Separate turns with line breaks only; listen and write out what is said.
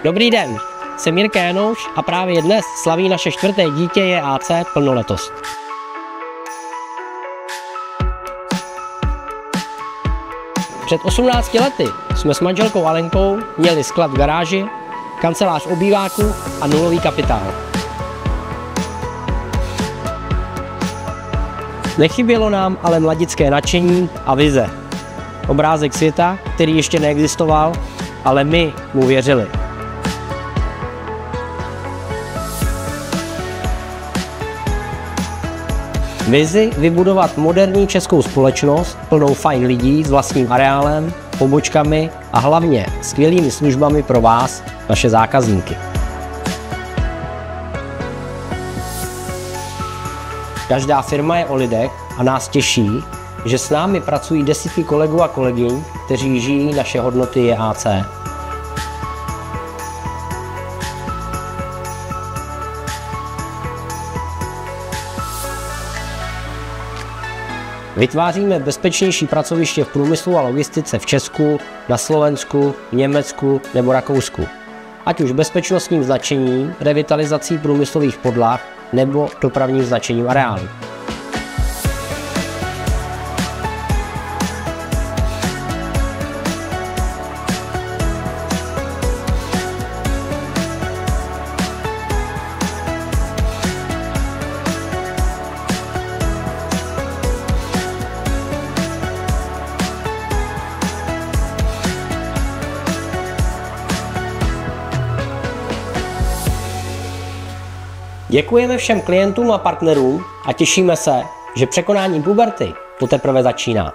Dobrý den, jsem Jirka Janouš a právě dnes slaví naše čtvrté dítě JAC plnoletost. Před 18 lety jsme s manželkou Alenkou měli sklad v garáži, kancelář obýváků a nulový kapitál. Nechybělo nám ale mladické nadšení a vize. Obrázek světa, který ještě neexistoval, ale my mu věřili. Vizi vybudovat moderní českou společnost plnou fajn lidí s vlastním areálem, pobočkami a hlavně skvělými službami pro vás, naše zákazníky. Každá firma je o lidech a nás těší, že s námi pracují desítky kolegů a kolegyň, kteří žijí naše hodnoty JAC. Vytváříme bezpečnější pracoviště v průmyslu a logistice v Česku, na Slovensku, Německu nebo Rakousku. Ať už bezpečnostním značením, revitalizací průmyslových podlah nebo dopravním značením areálu. Děkujeme všem klientům a partnerům a těšíme se, že překonání puberty to teprve začíná.